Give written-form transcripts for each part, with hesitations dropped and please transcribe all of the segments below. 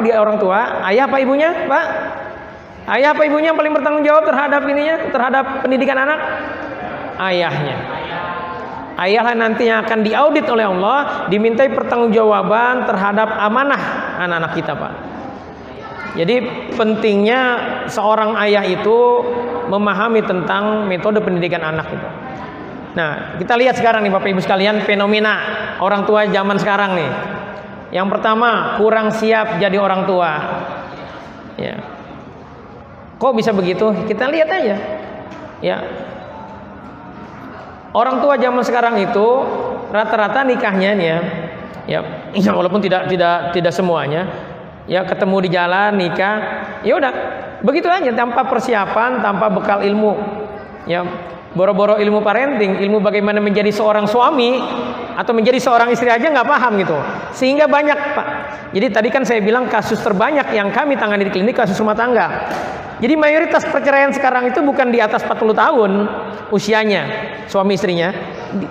dia orang tua, ayah apa ibunya, Pak? Ayah apa ibunya yang paling bertanggung jawab terhadap ininya, terhadap pendidikan anak? Ayahnya. Ayahlah nantinya akan diaudit oleh Allah, dimintai pertanggungjawaban terhadap amanah anak-anak kita, Pak. Jadi pentingnya seorang ayah itu memahami tentang metode pendidikan anak itu. Nah, kita lihat sekarang nih Bapak Ibu sekalian, fenomena orang tua zaman sekarang nih. Yang pertama, kurang siap jadi orang tua. Ya. Kok bisa begitu? Kita lihat aja. Ya. Orang tua zaman sekarang itu rata-rata nikahnya nih ya, walaupun tidak semuanya, ya ketemu di jalan nikah, ya udah begitu aja tanpa persiapan, tanpa bekal ilmu, ya boro-boro ilmu parenting, ilmu bagaimana menjadi seorang suami atau menjadi seorang istri aja nggak paham gitu, sehingga banyak Pak. Jadi tadi kan saya bilang kasus terbanyak yang kami tangani di klinik kasus rumah tangga. Jadi mayoritas perceraian sekarang itu bukan di atas 40 tahun usianya suami istrinya,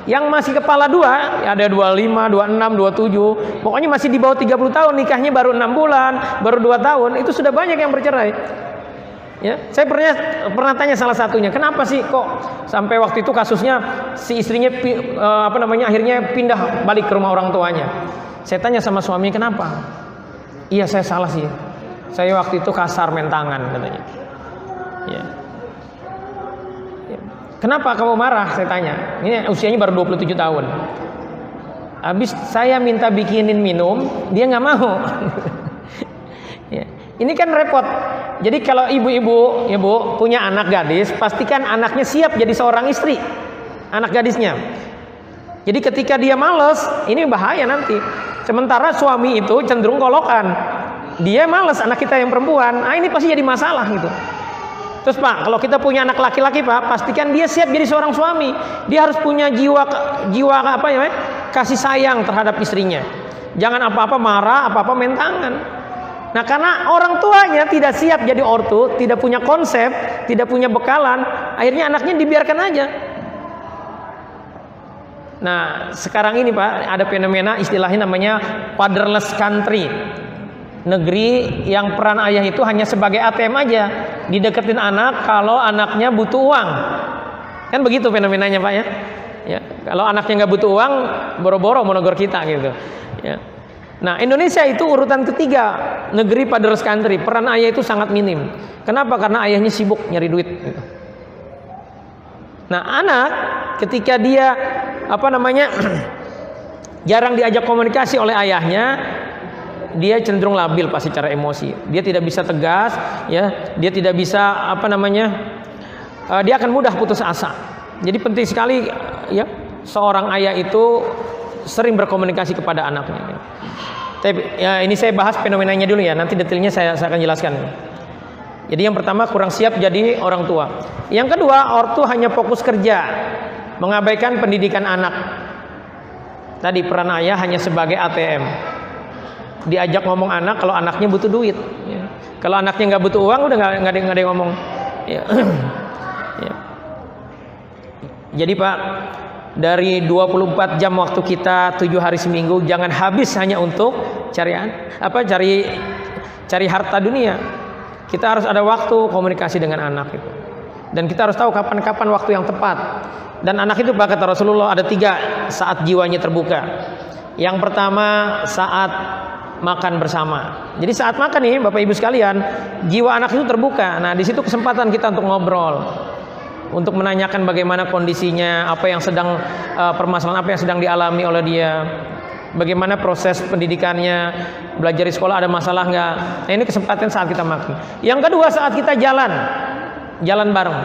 yang masih kepala dua, ada 25, 26, 27, pokoknya masih di bawah 30 tahun, nikahnya baru 6 bulan, baru 2 tahun, itu sudah banyak yang bercerai. Ya, saya pernah tanya salah satunya, kenapa sih kok sampai waktu itu kasusnya si istrinya akhirnya pindah balik ke rumah orang tuanya. Saya tanya sama suami, kenapa? Iya, saya salah sih. Saya waktu itu kasar main tangan katanya. Ya. Kenapa kamu marah? Saya tanya. Ini usianya baru 27 tahun. Habis saya minta bikinin minum, dia nggak mau. Ya. Ini kan repot. Jadi kalau ibu-ibu, ya Bu, punya anak gadis, pastikan anaknya siap jadi seorang istri. Anak gadisnya. Jadi ketika dia males, ini bahaya nanti. Sementara suami itu cenderung kolokan. Dia males anak kita yang perempuan. Nah, ini pasti jadi masalah gitu. Terus Pak, kalau kita punya anak laki-laki Pak, pastikan dia siap jadi seorang suami. Dia harus punya jiwa kasih sayang terhadap istrinya. Jangan apa-apa marah, apa-apa main tangan. Nah, karena orang tuanya tidak siap jadi ortu, tidak punya konsep, tidak punya bekalan, akhirnya anaknya dibiarkan aja. Nah, sekarang ini Pak, ada fenomena istilahnya namanya fatherless country. Negeri yang peran ayah itu hanya sebagai ATM aja, dideketin anak kalau anaknya butuh uang. Kan begitu fenomenanya Pak ya. Ya, kalau anaknya nggak butuh uang, boro-boro mau negor kita gitu. Ya. Nah, Indonesia itu urutan ketiga negeri fatherless country. Peran ayah itu sangat minim. Kenapa? Karena ayahnya sibuk nyari duit. Gitu. Nah, anak ketika dia jarang diajak komunikasi oleh ayahnya, dia cenderung labil pasti secara emosi. Dia tidak bisa tegas, ya. Dia tidak bisa dia akan mudah putus asa. Jadi penting sekali ya seorang ayah itu sering berkomunikasi kepada anaknya. Tapi ya ini saya bahas fenomenanya dulu ya. Nanti detailnya saya akan jelaskan. Jadi yang pertama kurang siap jadi orang tua. Yang kedua, ortu hanya fokus kerja, mengabaikan pendidikan anak. Tadi peran ayah hanya sebagai ATM. Diajak ngomong anak kalau anaknya butuh duit. Ya. Kalau anaknya nggak butuh uang, udah nggak ada yang ngomong. Ya. Ya. Jadi Pak, dari 24 jam waktu kita 7 hari seminggu, jangan habis hanya untuk cari harta dunia. Kita harus ada waktu komunikasi dengan anak itu. Dan kita harus tahu kapan-kapan waktu yang tepat. Dan anak itu Pak, kata Rasulullah, ada 3 saat jiwanya terbuka. Yang pertama saat makan bersama. Jadi saat makan nih Bapak Ibu sekalian, jiwa anak itu terbuka. Nah, di situ kesempatan kita untuk ngobrol, untuk menanyakan bagaimana kondisinya, apa yang sedang permasalahan apa yang sedang dialami oleh dia, bagaimana proses pendidikannya, belajar di sekolah ada masalah nggak. Nah, ini kesempatan saat kita makan. Yang kedua saat kita jalan bareng.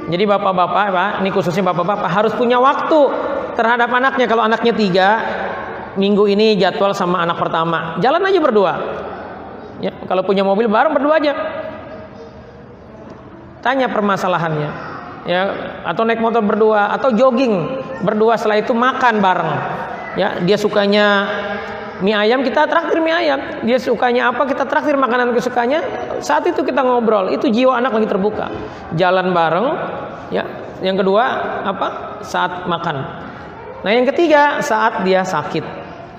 Jadi bapak-bapak Pak, ini khususnya bapak-bapak harus punya waktu terhadap anaknya. Kalau anaknya 3, minggu ini jadwal sama anak pertama, jalan aja berdua. Ya, kalau punya mobil bareng berdua aja. Tanya permasalahannya, ya, atau naik motor berdua, atau jogging berdua. Setelah itu makan bareng. Ya, dia sukanya mie ayam, kita traktir mie ayam. Dia sukanya apa, kita traktir makanan kesukaannya. Saat itu kita ngobrol. Itu jiwa anak lagi terbuka. Jalan bareng. Ya, yang kedua saat makan. Nah, yang ketiga saat dia sakit.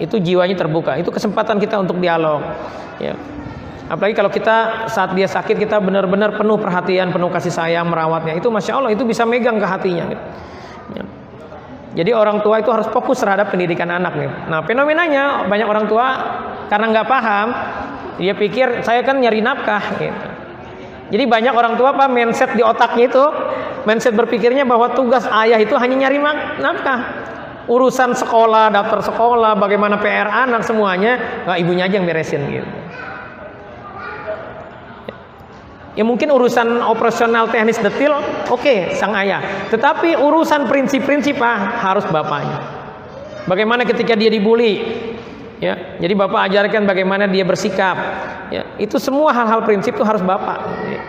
Itu jiwanya terbuka. Itu kesempatan kita untuk dialog. Ya. Apalagi kalau kita saat dia sakit kita benar-benar penuh perhatian, penuh kasih sayang, merawatnya. Itu masya Allah itu bisa megang ke hatinya. Gitu. Ya. Jadi orang tua itu harus fokus terhadap pendidikan anak. Gitu. Nah fenomenanya banyak orang tua karena nggak paham, dia pikir saya kan nyari nafkah. Gitu. Jadi banyak orang tua apa mindset di otaknya itu, mindset berpikirnya bahwa tugas ayah itu hanya nyari nafkah. Urusan sekolah, daftar sekolah, bagaimana PR anak semuanya, nggak ibunya aja yang beresin gitu. Ya mungkin urusan operasional teknis detail, oke, sang ayah. Tetapi urusan prinsip-prinsip harus bapaknya. Bagaimana ketika dia dibully, ya, jadi bapak ajarkan bagaimana dia bersikap. Ya, itu semua hal-hal prinsip itu harus bapak. Ya.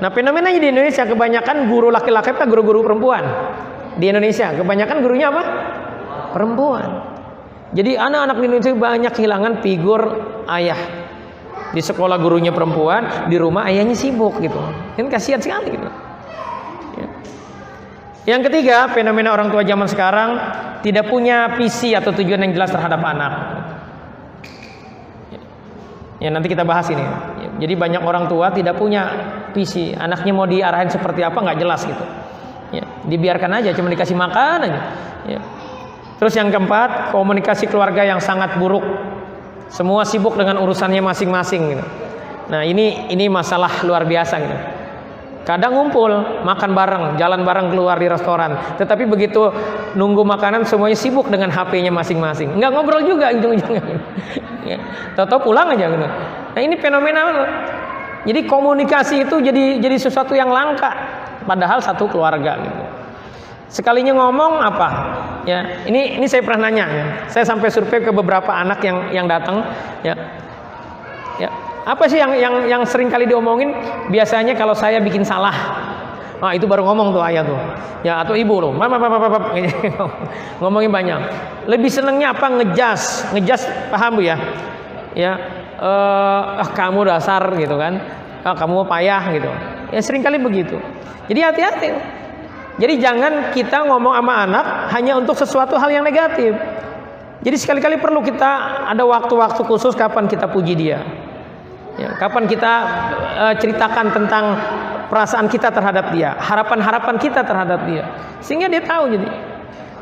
Nah fenomenanya di Indonesia kebanyakan guru laki-laki apa guru-guru perempuan. Di Indonesia kebanyakan gurunya apa? Perempuan. Jadi anak-anak di Indonesia banyak kehilangan figur ayah. Di sekolah gurunya perempuan, di rumah ayahnya sibuk gitu. Kan kasihan sekali gitu. Ya. Yang ketiga, fenomena orang tua zaman sekarang tidak punya visi atau tujuan yang jelas terhadap anak. Ya nanti kita bahas ini. Ya, jadi banyak orang tua tidak punya visi, anaknya mau diarahin seperti apa nggak jelas gitu. Ya, dibiarkan aja, cuma dikasih makan aja. Ya. Terus yang keempat, komunikasi keluarga yang sangat buruk. Semua sibuk dengan urusannya masing-masing gitu. Nah ini masalah luar biasa gitu. Kadang ngumpul, makan bareng, jalan bareng keluar di restoran. Tetapi begitu nunggu makanan semuanya sibuk dengan HP-nya masing-masing. Nggak ngobrol juga ujung-ujungnya. Ya. Tahu-tahu pulang aja gitu. Nah ini fenomena. Jadi komunikasi itu jadi sesuatu yang langka. Padahal satu keluarga gitu. Sekalinya ngomong apa? Ya, ini saya pernah nanya. Ya. Saya sampai survei ke beberapa anak yang datang. Ya, ya. Apa sih yang sering kali diomongin? Biasanya kalau saya bikin salah, nah itu baru ngomong tuh ayah tuh. Ya atau ibu loh, ngomongin banyak. Lebih senengnya apa? Ngejas, paham bu ya? Ya, kamu dasar gitu kan? Kamu payah gitu. Ya sering kali begitu. Jadi hati-hati. Jadi jangan kita ngomong sama anak hanya untuk sesuatu hal yang negatif. Jadi sekali-kali perlu kita ada waktu-waktu khusus kapan kita puji dia. Ya, kapan kita ceritakan tentang perasaan kita terhadap dia, harapan-harapan kita terhadap dia. Sehingga dia tahu jadi.